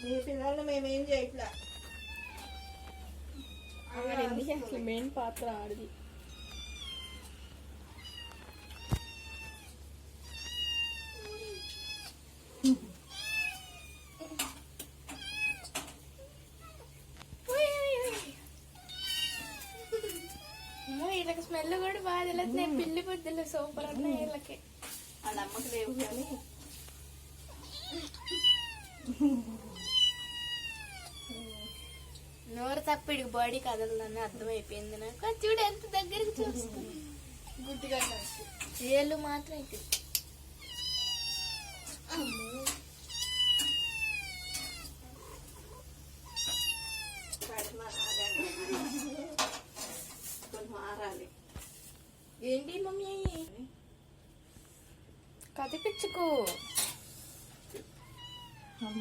నీ పిల్లల్ని మేమేం చేయట్లా. ఆడింది అసలు మెయిన్ పాత్ర ఆడిది. వీళ్ళకి స్మెల్ కూడా బాగా తెలుస్తున్నాయి. పిల్లి బుద్ధులు సూపర్ ఉన్నాయి వీళ్ళకి. వాళ్ళ అమ్మకి లేవు కానీ నోరు తప్పిడికి బాడీ కదలని అర్థమైపోయింది నాకు. చూడు ఎంత దగ్గరికి చూస్తుంది. గుడ్డిగా ఏళ్ళు మాత్రం ఇక్కడ. మారాలి. ఏంటి మమ్మీ కదిపించుకో.